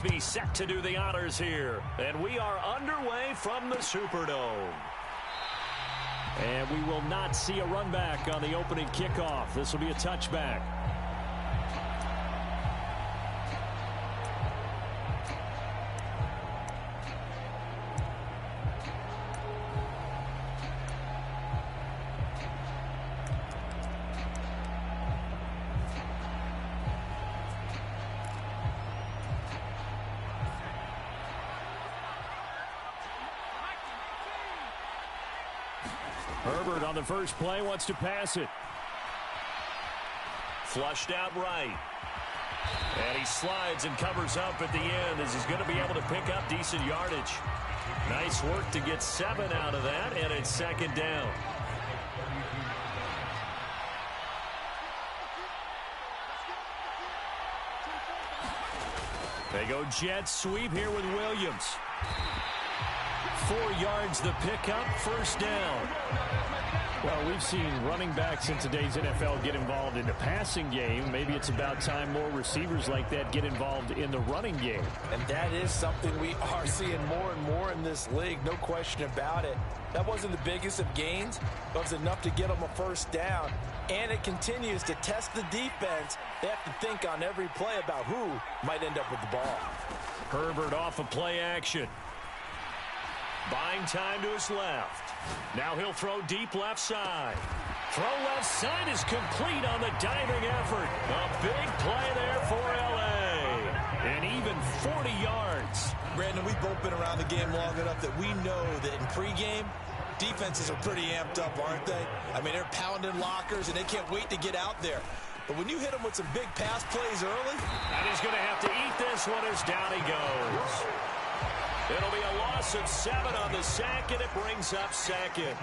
Be set to do the honors here. And we are underway from the Superdome. And we will not see a run back on the opening kickoff. This will be a touchback. Herbert on the first play wants to pass it. Flushed out right. And he slides and covers up at the end as he's going to be able to pick up decent yardage. Nice work to get 7 out of that, and it's second down. They go jet sweep here with Williams. 4 yards the pickup, first down. Well, we've seen running backs in today's NFL get involved in the passing game. Maybe it's about time more receivers like that get involved in the running game. And that is something we are seeing more and more in this league, no question about it. That wasn't the biggest of gains, but it was enough to get them a first down. And it continues to test the defense. They have to think on every play about who might end up with the ball. Herbert off of play action. Buying time to his left. Now he'll throw deep left side. Throw left side is complete on the diving effort. A big play there for L.A. And even 40 yards. Brandon, we've both been around the game long enough that we know that in pregame, defenses are pretty amped up, aren't they? I mean, they're pounding lockers, and they can't wait to get out there. But when you hit them with some big pass plays early... And he's going to have to eat this one as down he goes. It'll be a loss of 7 on the sack, and it brings up second.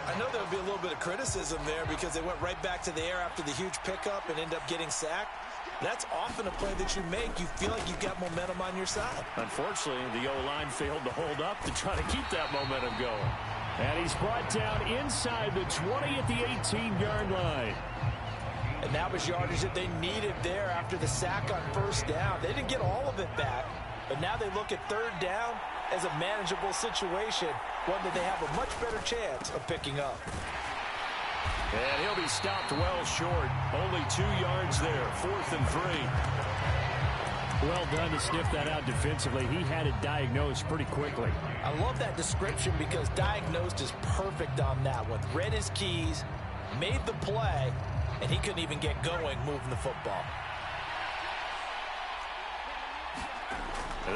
I know there'll be a little bit of criticism there because they went right back to the air after the huge pickup and end up getting sacked. That's often a play that you make. You feel like you've got momentum on your side. Unfortunately, the O-line failed to hold up to try to keep that momentum going. And he's brought down inside the 20 at the 18-yard line. And that was yardage that they needed there after the sack on first down. They didn't get all of it back. But now they look at third down as a manageable situation, one that they have a much better chance of picking up. And he'll be stopped well short. Only 2 yards there, 4th and 3. Well done to sniff that out defensively. He had it diagnosed pretty quickly. I love that description because diagnosed is perfect on that one. Read his keys, made the play, and he couldn't even get going moving the football.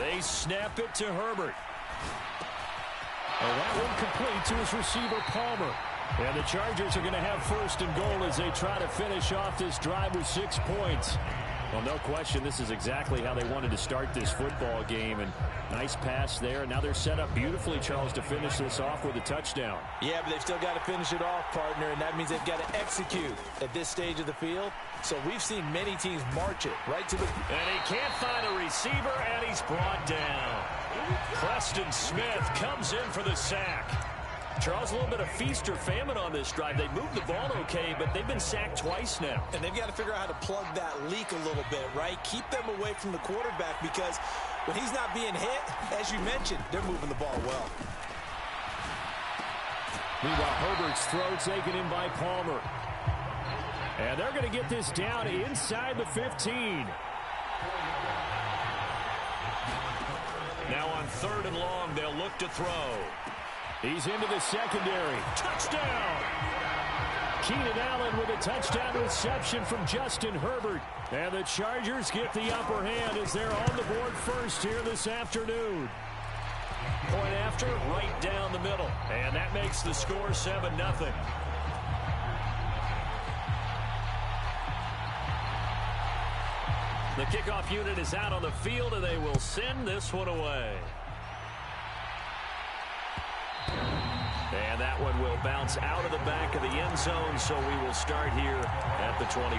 They snap it to Herbert. And that one complete to his receiver, Palmer. And the Chargers are going to have first and goal as they try to finish off this drive with 6 points. Well, no question, this is exactly how they wanted to start this football game. And nice pass there. And now they're set up beautifully, Charles, to finish this off with a touchdown. Yeah, but they've still got to finish it off, partner, and that means they've got to execute at this stage of the field. So we've seen many teams march it right to the... And he can't find a receiver, and he's brought down. Preston Smith comes in for the sack. Charles, a little bit of feast or famine on this drive. They moved the ball okay, but they've been sacked twice now. And they've got to figure out how to plug that leak a little bit, right? Keep them away from the quarterback because when he's not being hit, as you mentioned, they're moving the ball well. Meanwhile, Herbert's throw taken in by Palmer. And they're going to get this down inside the 15. Now on 3rd and long, they'll look to throw. He's into the secondary. Touchdown! Keenan Allen with a touchdown reception from Justin Herbert. And the Chargers get the upper hand as they're on the board first here this afternoon. Point after, right down the middle. And that makes the score 7-0. The kickoff unit is out on the field, and they will send this one away. And that one will bounce out of the back of the end zone, so we will start here at the 25.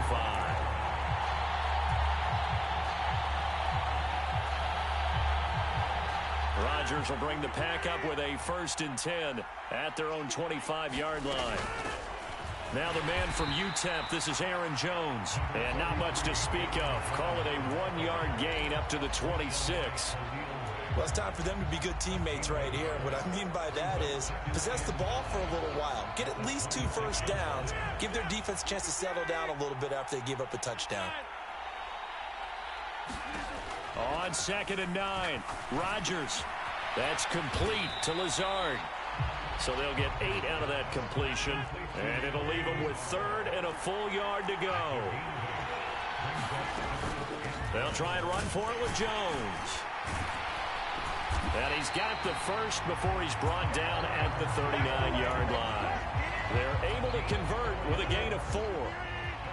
Rodgers will bring the pack up with a 1st and 10 at their own 25-yard line. Now the man from UTEP, this is Aaron Jones. And not much to speak of. Call it a 1-yard gain up to the 26. Well, it's time for them to be good teammates right here. What I mean by that is possess the ball for a little while. Get at least 2 first downs. Give their defense a chance to settle down a little bit after they give up a touchdown. On 2nd and 9, Rodgers. That's complete to Lazard. So they'll get 8 out of that completion, and it'll leave them with 3rd and a full yard to go. They'll try and run for it with Jones. And he's got the first before he's brought down at the 39-yard line. They're able to convert with a gain of 4.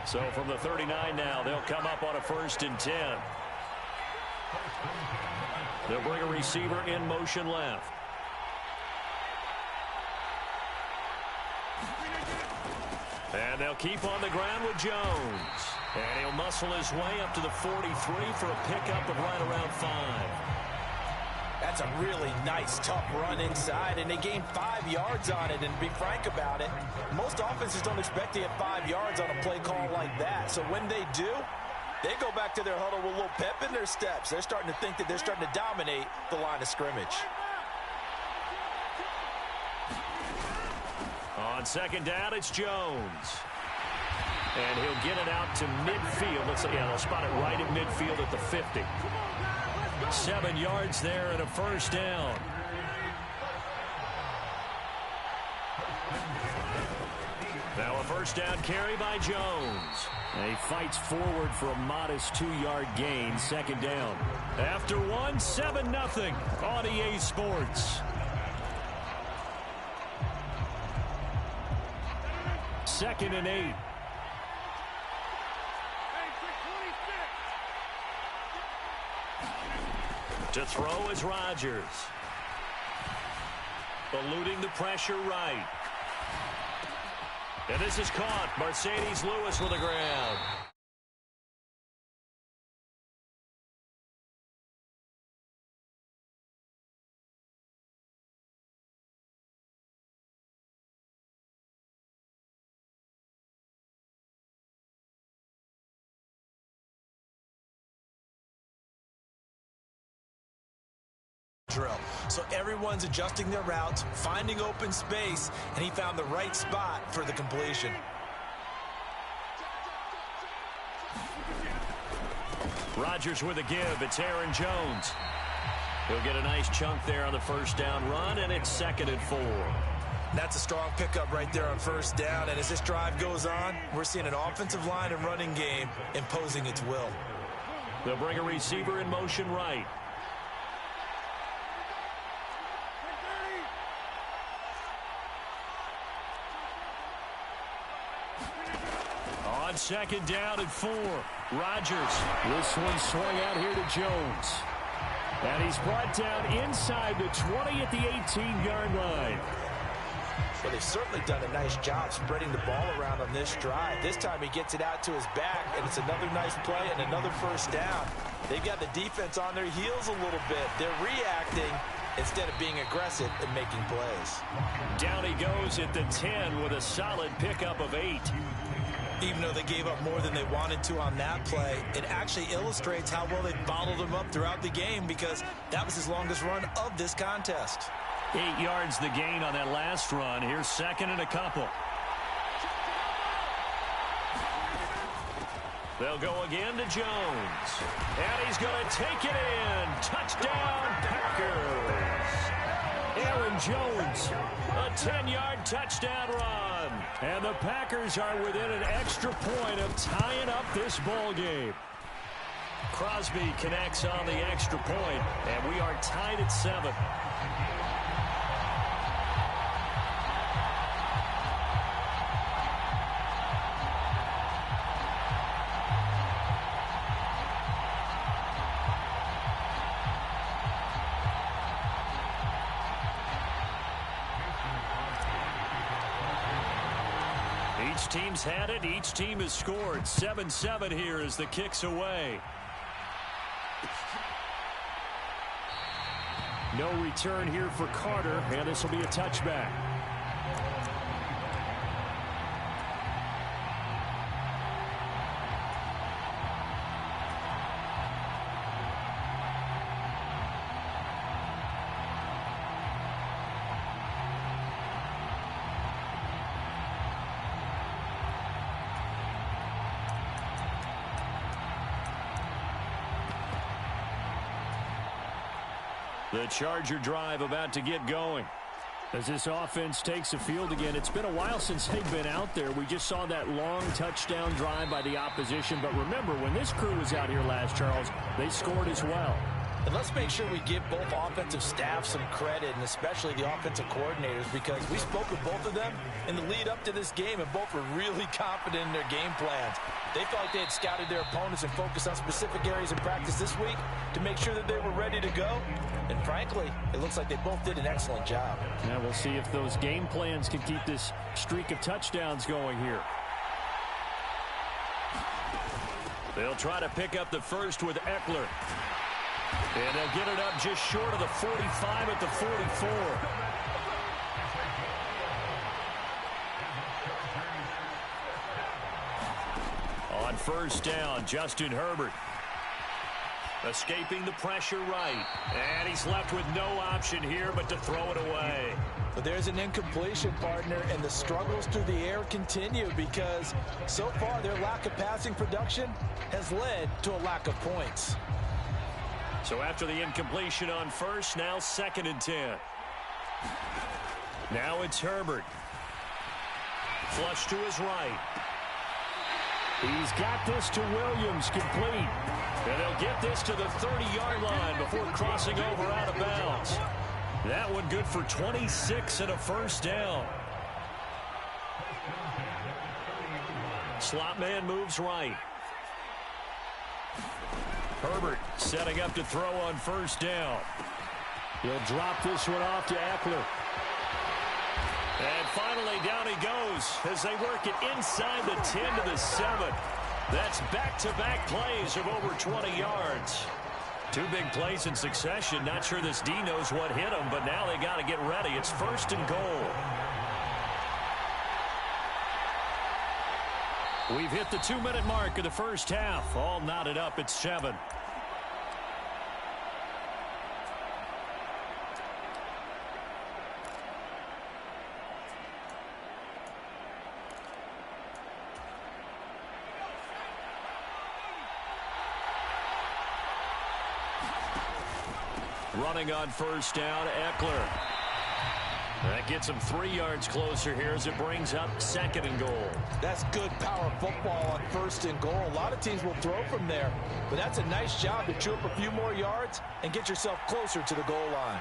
So from the 39 now, they'll come up on a 1st and 10. They'll bring a receiver in motion left. And they'll keep on the ground with Jones. And he'll muscle his way up to the 43 for a pickup of right around 5. That's a really nice, tough run inside, and they gained 5 yards on it. And to be frank about it, most offenses don't expect to get 5 yards on a play call like that. So when they do, they go back to their huddle with a little pep in their steps. They're starting to think that they're starting to dominate the line of scrimmage. On 2nd down, it's Jones. And he'll get it out to midfield. They'll spot it right at midfield at the 50. 7 yards there and a 1st down. Now a 1st down carry by Jones. And he fights forward for a modest 2-yard gain. 2nd down. After 1, 7-0 on EA Sports. 2nd and 8. To throw is Rodgers. Eluding the pressure right. And this is caught. Mercedes Lewis with the ground. Drill. So everyone's adjusting their routes, finding open space, and he found the right spot for the completion. Rodgers with a give. It's Aaron Jones. He'll get a nice chunk there on the 1st down run, and it's 2nd and 4. That's a strong pickup right there on 1st down, and as this drive goes on, we're seeing an offensive line and running game imposing its will. They'll bring a receiver in motion right. On 2nd down and 4, Rodgers. This one swung out here to Jones. And he's brought down inside the 20 at the 18-yard line. Well, they've certainly done a nice job spreading the ball around on this drive. This time he gets it out to his back, and it's another nice play and another 1st down. They've got the defense on their heels a little bit. They're reacting instead of being aggressive and making plays. Down he goes at the 10 with a solid pickup of 8. Even though they gave up more than they wanted to on that play, it actually illustrates how well they bottled him up throughout the game, because that was his longest run of this contest. 8 yards the gain on that last run. Here's 2nd and a couple. They'll go again to Jones. And he's going to take it in. Touchdown, Packers. Aaron Jones, a 10-yard touchdown run. And the Packers are within an extra point of tying up this ball game. Crosby connects on the extra point, and we are tied at 7. Each team's had it. Each team has scored. 7-7 here as the kick's away. No return here for Carter, and this will be a touchback. The Charger drive about to get going. As this offense takes the field again, it's been a while since they've been out there. We just saw that long touchdown drive by the opposition. But remember, when this crew was out here last, Charles, they scored as well. And let's make sure we give both offensive staff some credit, and especially the offensive coordinators, because we spoke with both of them in the lead up to this game, and both were really confident in their game plans. They felt like they had scouted their opponents and focused on specific areas in practice this week to make sure that they were ready to go. And frankly, it looks like they both did an excellent job. Now we'll see if those game plans can keep this streak of touchdowns going here. They'll try to pick up the first with Eckler. And they'll get it up just short of the 45 at the 44. On first down, Justin Herbert. Escaping the pressure right. And he's left with no option here but to throw it away. But there's an incompletion, partner, and the struggles through the air continue because so far their lack of passing production has led to a lack of points. So after the incompletion on first, now 2nd and 10. Now it's Herbert. Flush to his right. He's got this to Williams, complete. And they'll get this to the 30-yard line before crossing over out of bounds. That one good for 26 and a first down. Slot man moves right. Herbert setting up to throw on first down. He'll drop this one off to Eckler. And finally down he goes as they work it inside the 10 to the 7. That's back-to-back plays of over 20 yards. Two big plays in succession. Not sure this D knows what hit him, but now they got to get ready. It's 1st and goal. We've hit the 2-minute mark of the first half. All knotted up at 7. Running on first down, Eckler. That gets him 3 yards closer here as it brings up 2nd and goal. That's good power football on 1st and goal. A lot of teams will throw from there, but that's a nice job to chew up a few more yards and get yourself closer to the goal line.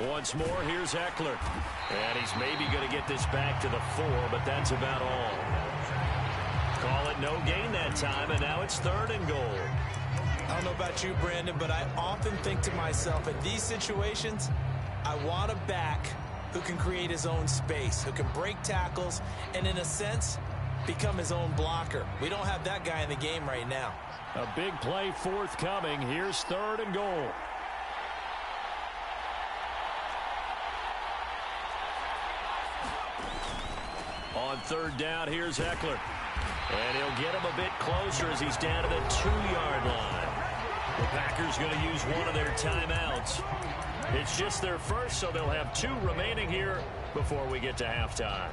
Once more, here's Eckler. And he's maybe going to get this back to the 4, but that's about all. Call it no gain that time, and now it's 3rd and goal. I don't know about you, Brandon, but I often think to myself, in these situations, I want a back who can create his own space, who can break tackles, and in a sense, become his own blocker. We don't have that guy in the game right now. A big play forthcoming. Here's 3rd and goal. On 3rd down, here's Eckler. And he'll get him a bit closer as he's down to the 2-yard line. The Packers going to use one of their timeouts. It's just their first, so they'll have 2 remaining here before we get to halftime.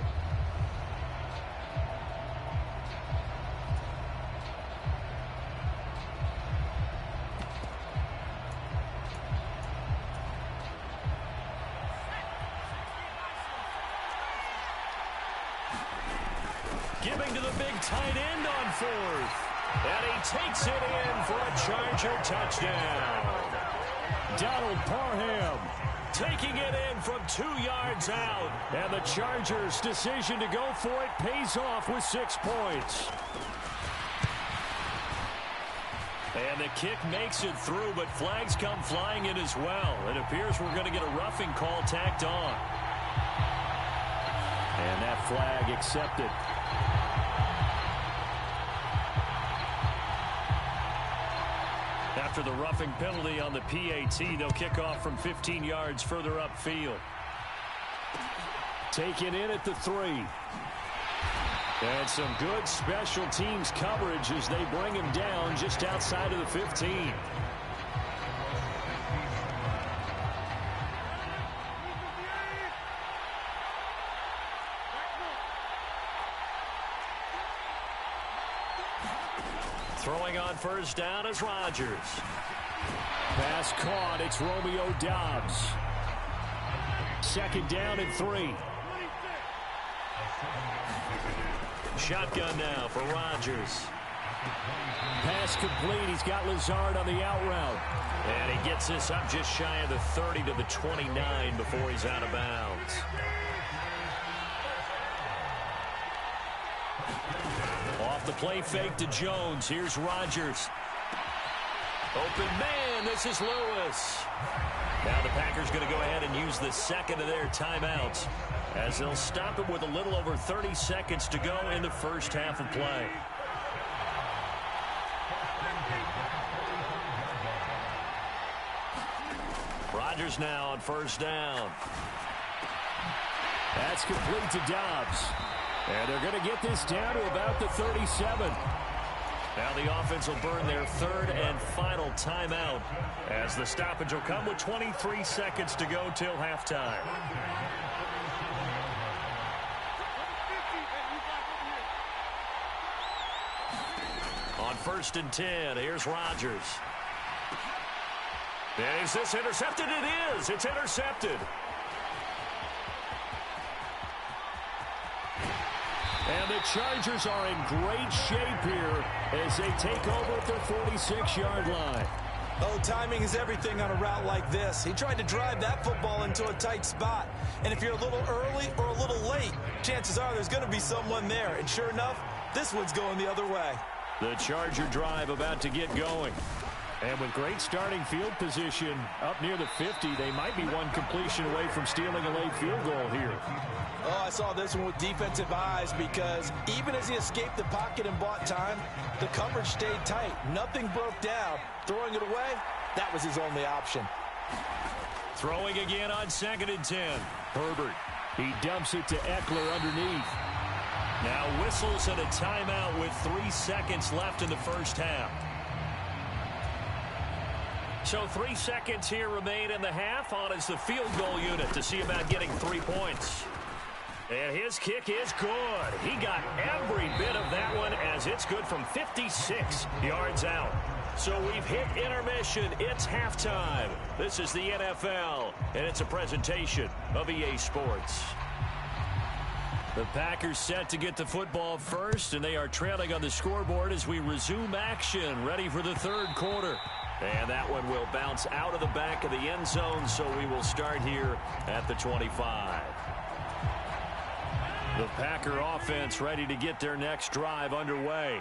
Giving to the big tight end on 4th. And he takes it in for a Charger touchdown. Donald Parham taking it in from 2 yards out. And the Chargers' decision to go for it pays off with 6 points. And the kick makes it through, but flags come flying in as well. It appears we're going to get a roughing call tacked on. And that flag accepted. After the roughing penalty on the PAT, they'll kick off from 15 yards further upfield. Taken in at the 3. And some good special teams coverage as they bring him down just outside of the 15. Throwing on first down is Rodgers. Pass caught. It's Romeo Doubs. Second down and 3. Shotgun now for Rodgers. Pass complete. He's got Lazard on the out route. And he gets this up just shy of the 30 to the 29 before he's out of bounds. Off the play fake to Jones. Here's Rodgers. Open man. This is Lewis. Now the Packers going to go ahead and use the second of their timeouts as they'll stop it with a little over 30 seconds to go in the first half of play. Rodgers now on first down. That's complete to Doubs. And they're going to get this down to about the 37. Now the offense will burn their third and final timeout as the stoppage will come with 23 seconds to go till halftime. On first and 10, here's Rodgers. Is this intercepted? It is. It's intercepted. And the Chargers are in great shape here as they take over at their 46-yard line. Oh, timing is everything on a route like this. He tried to drive that football into a tight spot. And if you're a little early or a little late, chances are there's going to be someone there. And sure enough, this one's going the other way. The Charger drive about to get going. And with great starting field position up near the 50, they might be one completion away from stealing a late field goal here. Oh, I saw this one with defensive eyes because even as he escaped the pocket and bought time, the coverage stayed tight. Nothing broke down. Throwing it away, that was his only option. Throwing again on second and 10. Herbert. He dumps it to Eckler underneath. Now whistles and a timeout with 3 seconds left in the first half. So 3 seconds here remain in the half. On is the field goal unit to see about getting 3 points. And his kick is good. He got every bit of that one as it's good from 56 yards out. So we've hit intermission. It's halftime. This is the NFL, and it's a presentation of EA Sports. The Packers set to get the football first, and they are trailing on the scoreboard as we resume action, ready for the third quarter. And that one will bounce out of the back of the end zone, so we will start here at the 25. The Packer offense ready to get their next drive underway.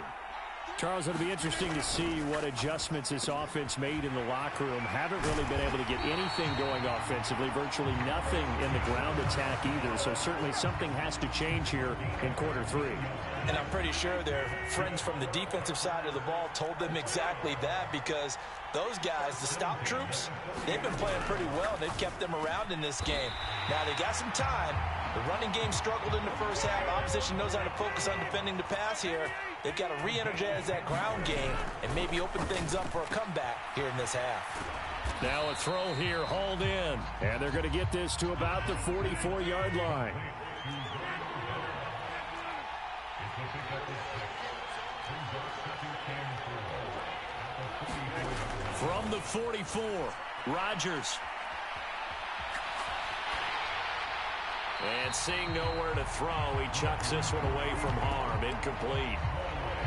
Charles, it'll be interesting to see what adjustments this offense made in the locker room. Haven't really been able to get anything going offensively, virtually nothing in the ground attack either. So certainly something has to change here in quarter 3. And I'm pretty sure their friends from the defensive side of the ball told them exactly that because those guys, the stop troops, they've been playing pretty well. They've kept them around in this game. Now they got some time. The running game struggled in the first half. Opposition knows how to focus on defending the pass here. They've got to re-energize that ground game and maybe open things up for a comeback here in this half. Now a throw here, hauled in. And they're going to get this to about the 44-yard line. From the 44, Rodgers. And seeing nowhere to throw, he chucks this one away from harm. Incomplete.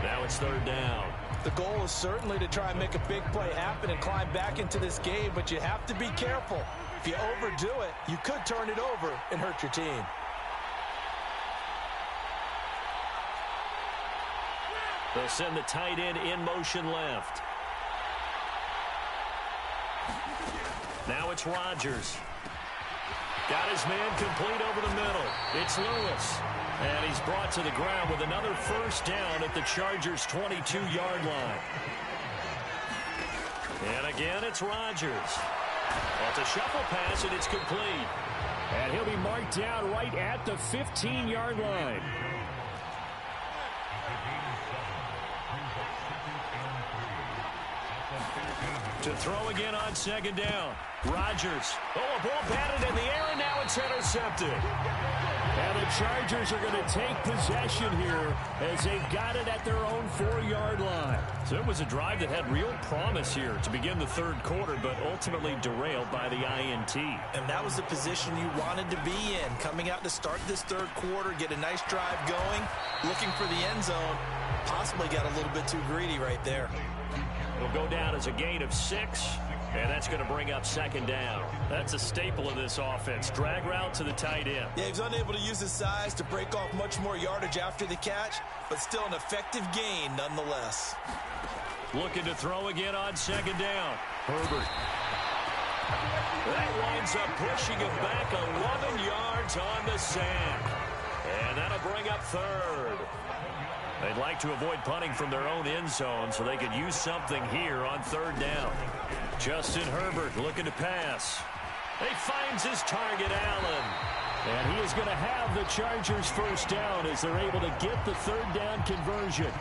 Now it's third down. The goal is certainly to try and make a big play happen and climb back into this game, but you have to be careful. If you overdo it, you could turn it over and hurt your team. They'll send the tight end in motion left. Now it's Rodgers. Got his man complete over the middle. It's Lewis. And he's brought to the ground with another first down at the Chargers' 22-yard line. And again, it's Rodgers. Well, it's a shuffle pass, and it's complete. And he'll be marked down right at the 15-yard line. To throw again on second down. Rodgers. Oh, a ball batted in the air, and now it's intercepted. And the Chargers are going to take possession here as they've got it at their own 4-yard line. So it was a drive that had real promise here to begin the third quarter, but ultimately derailed by the INT. And that was the position you wanted to be in. Coming out to start this third quarter, get a nice drive going, looking for the end zone. Possibly got a little bit too greedy right there. It'll go down as a gain of 6. And that's going to bring up second down. That's a staple of this offense. Drag route to the tight end. Yeah, he was unable to use his size to break off much more yardage after the catch, but still an effective gain nonetheless. Looking to throw again on second down. Herbert. That winds up pushing him back 11 yards on the sack. And that'll bring up third. They'd like to avoid punting from their own end zone so they could use something here on third down. Justin Herbert looking to pass. He finds his target, Allen. And he is going to have the Chargers first down as they're able to get the third down conversion.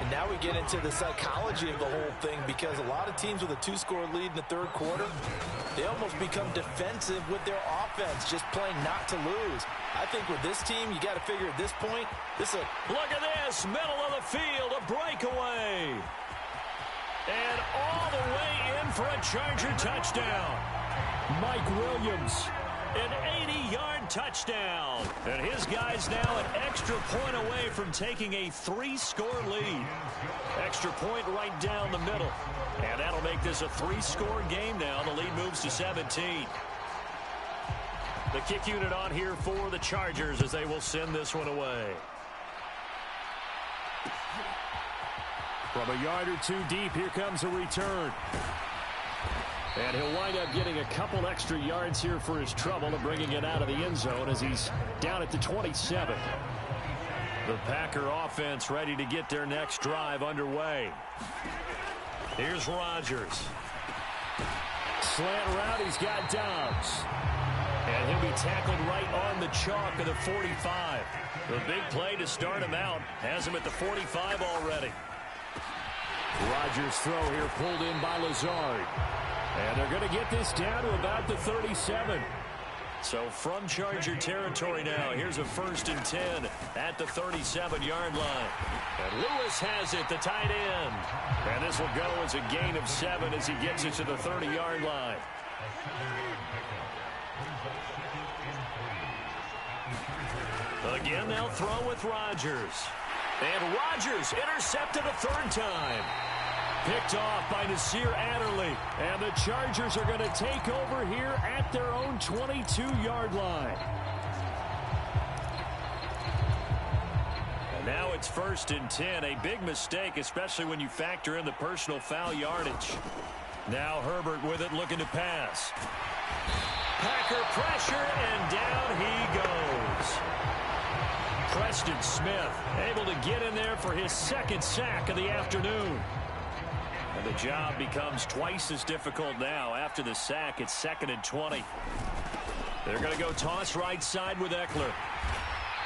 And now we get into the psychology of the whole thing, because a lot of teams with a 2-score lead in the third quarter, they almost become defensive with their offense, just playing not to lose. I think with this team, you got to figure at this point, look at this, middle of the field, a breakaway. And all the way in for a Charger touchdown. Mike Williams, an 80-yard touchdown. And his guy's now an extra point away from taking a 3-score lead. Extra point right down the middle. And that'll make this a 3-score game now. The lead moves to 17. The kick unit on here for the Chargers as they will send this one away. From a yard or two deep, here comes a return. And he'll wind up getting a couple extra yards here for his trouble and bringing it out of the end zone as he's down at the 27. The Packer offense ready to get their next drive underway. Here's Rodgers. Slant route, he's got Dobbs. And he'll be tackled right on the chalk of the 45. The big play to start him out has him at the 45 already. Rodgers' throw here pulled in by Lazard. And they're going to get this down to about the 37. So from Charger territory now, here's a 1st and 10 at the 37-yard line. And Lewis has it, the tight end. And this will go as a gain of 7 as he gets it to the 30-yard line. Again, they'll throw with Rodgers. And Rodgers intercepted a 3rd time. Picked off by Nasir Adderley. And the Chargers are going to take over here at their own 22-yard line. And now it's 1st and 10. A big mistake, especially when you factor in the personal foul yardage. Now Herbert with it, looking to pass. Packer pressure, and down he goes. Preston Smith able to get in there for his 2nd sack of the afternoon. And the job becomes twice as difficult now. After the sack, it's 2nd and 20. They're going to go toss right side with Eckler.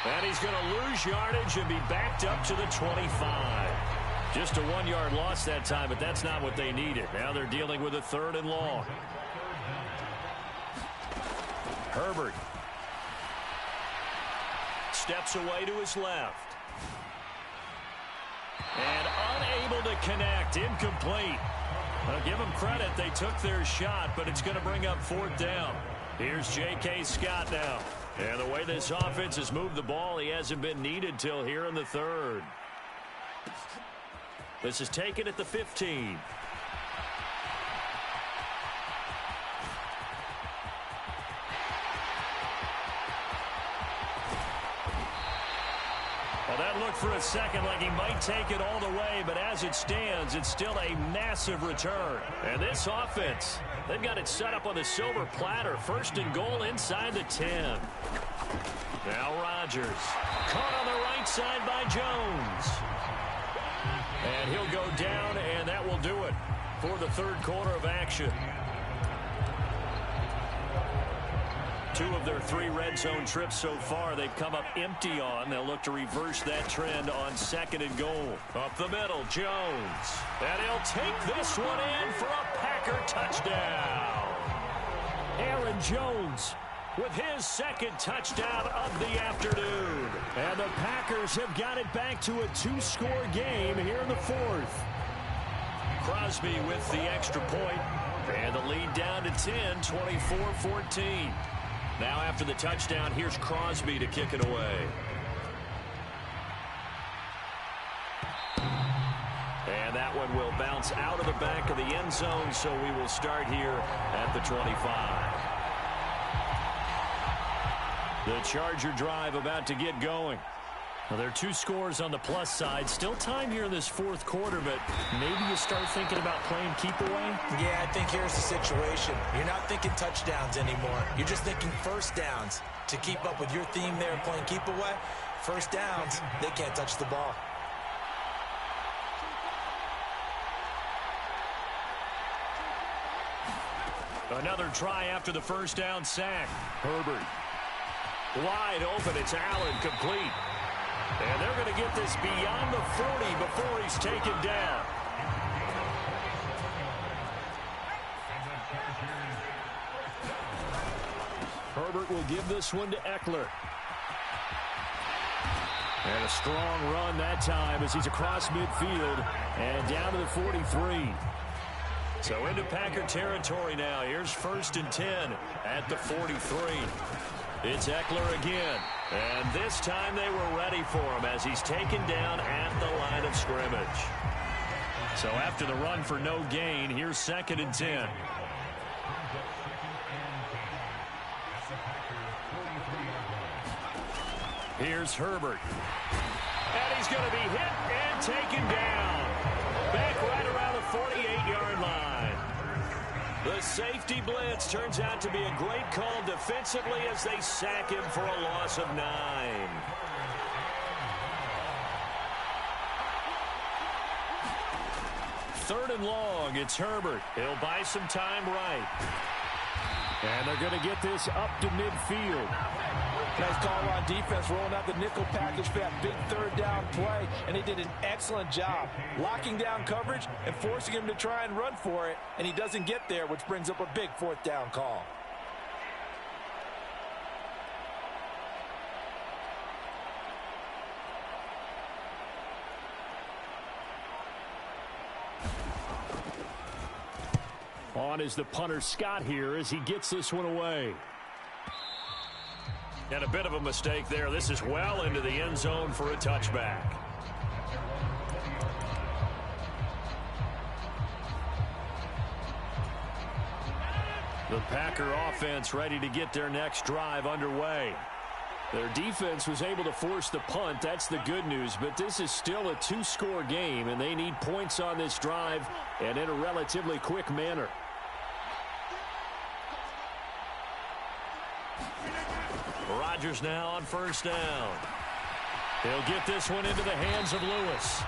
And he's going to lose yardage and be backed up to the 25. Just a 1-yard loss that time, but that's not what they needed. Now they're dealing with a 3rd and long. Herbert steps away to his left. And unable to connect. Incomplete. I'll give them credit. They took their shot, but it's going to bring up 4th down. Here's J.K. Scott now. And the way this offense has moved the ball, he hasn't been needed till here in the 3rd. This is taken at the 15. Well, that looked for a second like he might take it all the way, but as it stands, it's still a massive return. And this offense, they've got it set up on the silver platter. 1st and goal inside the 10. Now Rodgers. Caught on the right side by Jones. And he'll go down, and that will do it for the 3rd quarter of action. 2 of their 3 red zone trips so far, they've come up empty on. They'll look to reverse that trend on 2nd and goal. Up the middle, Jones. And he'll take this one in for a Packer touchdown. Aaron Jones with his second touchdown of the afternoon. And the Packers have got it back to a two-score game here in the fourth. Crosby with the extra point, and the lead down to 10, 24-14. Now after the touchdown, here's Crosby to kick it away. And that one will bounce out of the back of the end zone, so we will start here at the 25. The Charger drive about to get going. Well, there are two scores on the plus side. Still time here in this fourth quarter, but maybe you start thinking about playing keep away? Yeah, I think here's the situation. You're not thinking touchdowns anymore. You're just thinking first downs. To keep up with your theme there of playing keep away, first downs, they can't touch the ball. Another try after the first down sack. Herbert. Wide open. It's Allen, complete. And they're going to get this beyond the 40 before he's taken down. Herbert will give this one to Eckler. And a strong run that time as he's across midfield and down to the 43. So into Packer territory now. Here's 1st and 10 at the 43. It's Eckler again. And this time they were ready for him as he's taken down at the line of scrimmage. So after the run for no gain, here's 2nd and 10. Here's Herbert. And he's going to be hit and taken down. Back right around the 48-yard line. The safety blitz turns out to be a great call defensively as they sack him for a loss of 9. Third and long, it's Herbert. He'll buy some time right. And they're going to get this up to midfield. Nice call on defense, rolling out the nickel package for that big third down play, and he did an excellent job locking down coverage and forcing him to try and run for it, and he doesn't get there, which brings up a big fourth down call. On is the punter Scott here as he gets this one away. And a bit of a mistake there. This is well into the end zone for a touchback. The Packer offense ready to get their next drive underway. Their defense was able to force the punt. That's the good news. But this is still a two-score game, and they need points on this drive and in a relatively quick manner. Rodgers now on 1st down. He'll get this one into the hands of Lewis.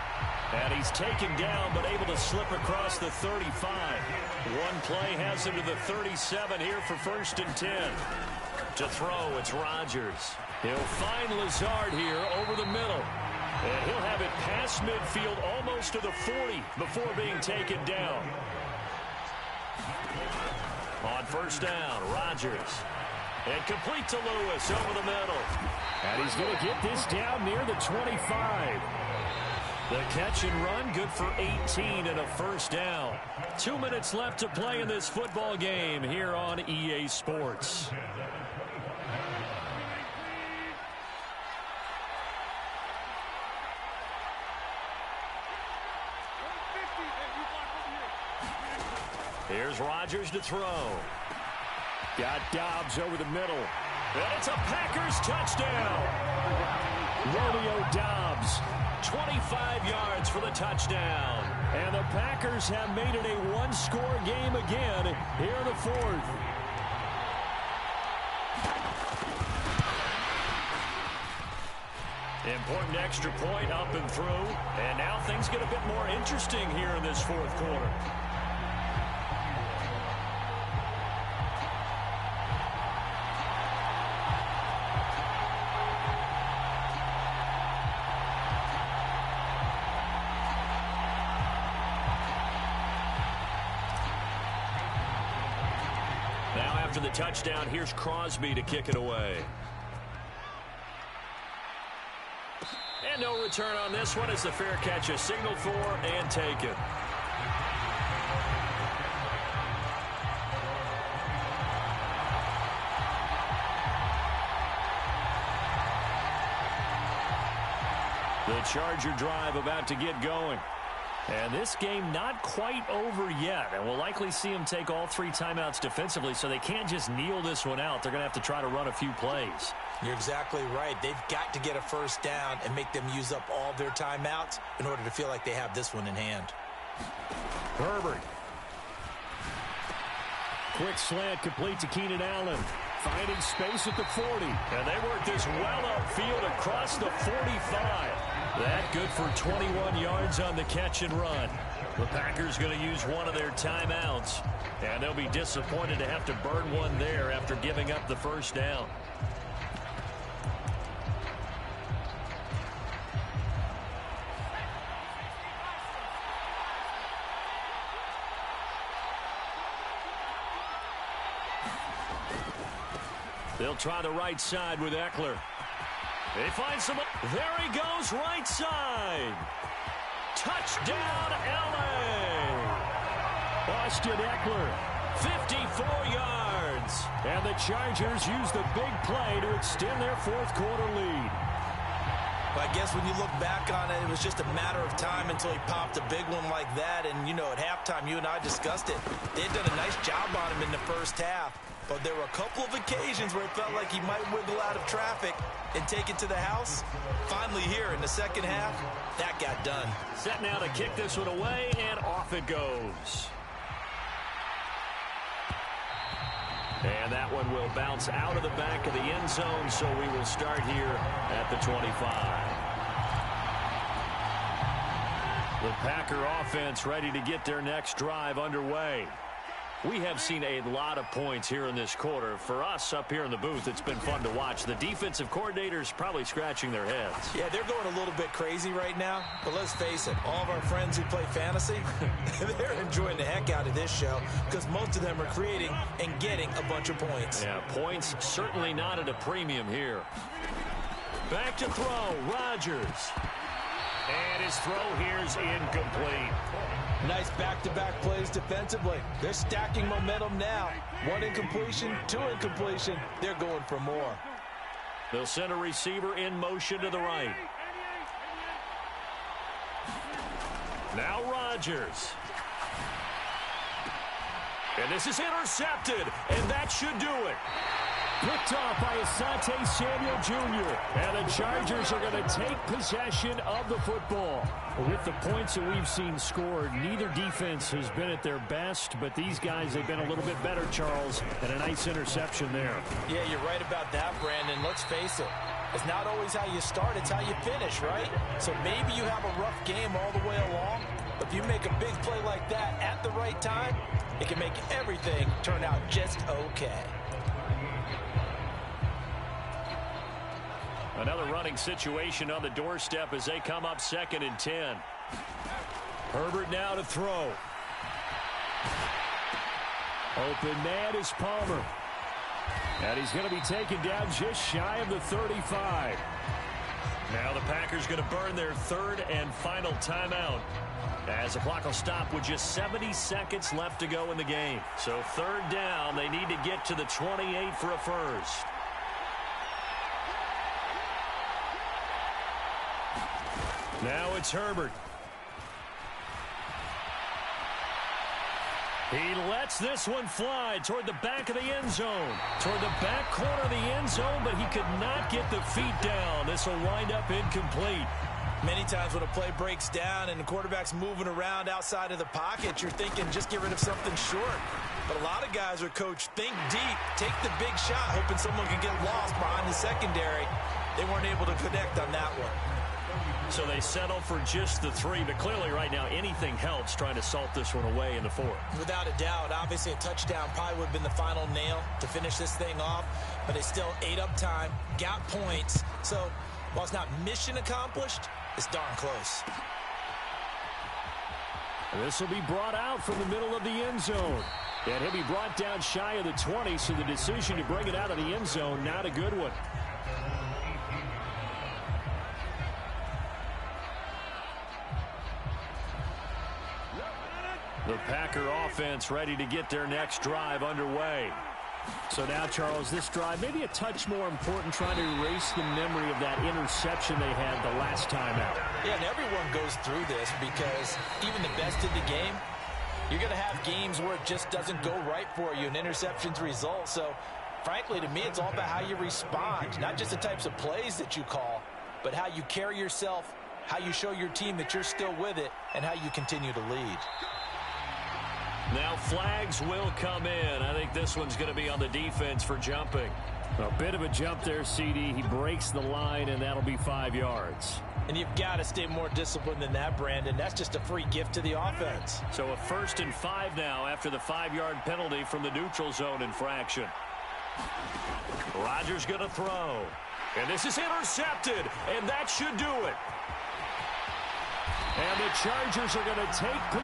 And he's taken down but able to slip across the 35. One play has him to the 37 here for 1st and 10. To throw, it's Rodgers. He'll find Lazard here over the middle. And he'll have it past midfield almost to the 40 before being taken down. On 1st down, Rodgers. And complete to Lewis over the middle. And he's going to get this down near the 25. The catch and run, good for 18 and a 1st down. 2 minutes left to play in this football game here on EA Sports. Here's Rodgers to throw. Got Dobbs over the middle. And it's a Packers touchdown. Romeo Dobbs. 25 yards for the touchdown. And the Packers have made it a one-score game again here in the fourth. Important extra point up and through. And now things get a bit more interesting here in this fourth quarter. after the touchdown. Here's Crosby to kick it away. And no return on this one as the fair catch is signaled for and taken. The Charger drive about to get going. And this game not quite over yet. And we'll likely see them take all 3 timeouts defensively, so they can't just kneel this one out. They're going to have to try to run a few plays. You're exactly right. They've got to get a first down and make them use up all their timeouts in order to feel like they have this one in hand. Herbert. Quick slant complete to Keenan Allen. Finding space at the 40. And they work this well upfield across the 45. That good for 21 yards on the catch and run. The Packers going to use one of their timeouts. And they'll be disappointed to have to burn one there after giving up the first down. They'll try the right side with Eckler. They find some. There he goes, right side. Touchdown, L.A. Austin Eckler, 54 yards. And the Chargers use the big play to extend their fourth-quarter lead. But I guess when you look back on it, it was just a matter of time until he popped a big one like that. And, you know, at halftime, you and I discussed it. They had done a nice job on him in the first half. But there were a couple of occasions where it felt like he might wiggle out of traffic and take it to the house. Finally here in the second half, that got done. Set now to kick this one away, and off it goes. And that one will bounce out of the back of the end zone, so we will start here at the 25. The Packer offense ready to get their next drive underway. We have seen a lot of points here in this quarter. For us up here in the booth, it's been fun to watch. The defensive coordinators probably scratching their heads. Yeah, they're going a little bit crazy right now. But let's face it, all of our friends who play fantasy, they're enjoying the heck out of this show because most of them are creating and getting a bunch of points. Yeah, points certainly not at a premium here. Back to throw, Rodgers. And his throw here's incomplete. Nice back-to-back plays defensively. They're stacking momentum now. 1 incompletion, 2 incompletion. They're going for more. They'll send a receiver in motion to the right. Now Rodgers. And this is intercepted, and that should do it. Picked off by Asante Samuel Jr. And the Chargers are going to take possession of the football. With the points that we've seen scored, neither defense has been at their best, but these guys, they've been a little bit better, Charles, and a nice interception there. Yeah, you're right about that, Brandon. Let's face it. It's not always how you start, it's how you finish, right? So maybe you have a rough game all the way along, but if you make a big play like that at the right time, it can make everything turn out just okay. Another running situation on the doorstep as they come up 2nd and 10. Herbert now to throw. Open man is Palmer. And he's going to be taken down just shy of the 35. Now the Packers going to burn their 3rd and final timeout, as the clock will stop with just 70 seconds left to go in the game. So 3rd down, they need to get to the 28 for a first. Now it's Herbert. He lets this one fly toward the back of the end zone. Toward the back corner of the end zone, but he could not get the feet down. This will wind up incomplete. Many times when a play breaks down and the quarterback's moving around outside of the pocket, you're thinking just get rid of something short. But a lot of guys are coached, think deep, take the big shot, hoping someone can get lost behind the secondary. They weren't able to connect on that one. So they settle for just the 3, but clearly right now anything helps trying to salt this one away in the 4th. Without a doubt, obviously a touchdown probably would have been the final nail to finish this thing off, but they still ate up time, got points. So while it's not mission accomplished, it's darn close. This will be brought out from the middle of the end zone. And he'll be brought down shy of the 20, so the decision to bring it out of the end zone, not a good one. The Packer offense ready to get their next drive underway. So now, Charles, this drive maybe a touch more important, trying to erase the memory of that interception they had the last time out. Yeah, and everyone goes through this because even the best in the game, you're going to have games where it just doesn't go right for you and interceptions result. So, frankly, to me, it's all about how you respond, not just the types of plays that you call, but how you carry yourself, how you show your team that you're still with it, and how you continue to lead. Now flags will come in. I think this one's going to be on the defense for jumping. A bit of a jump there, CD. He breaks the line, and that'll be 5 yards. And you've got to stay more disciplined than that, Brandon. That's just a free gift to the offense. So a 1st and 5 now after the 5-yard penalty from the neutral zone infraction. Rodgers going to throw. And this is intercepted, and that should do it. And the Chargers are going to take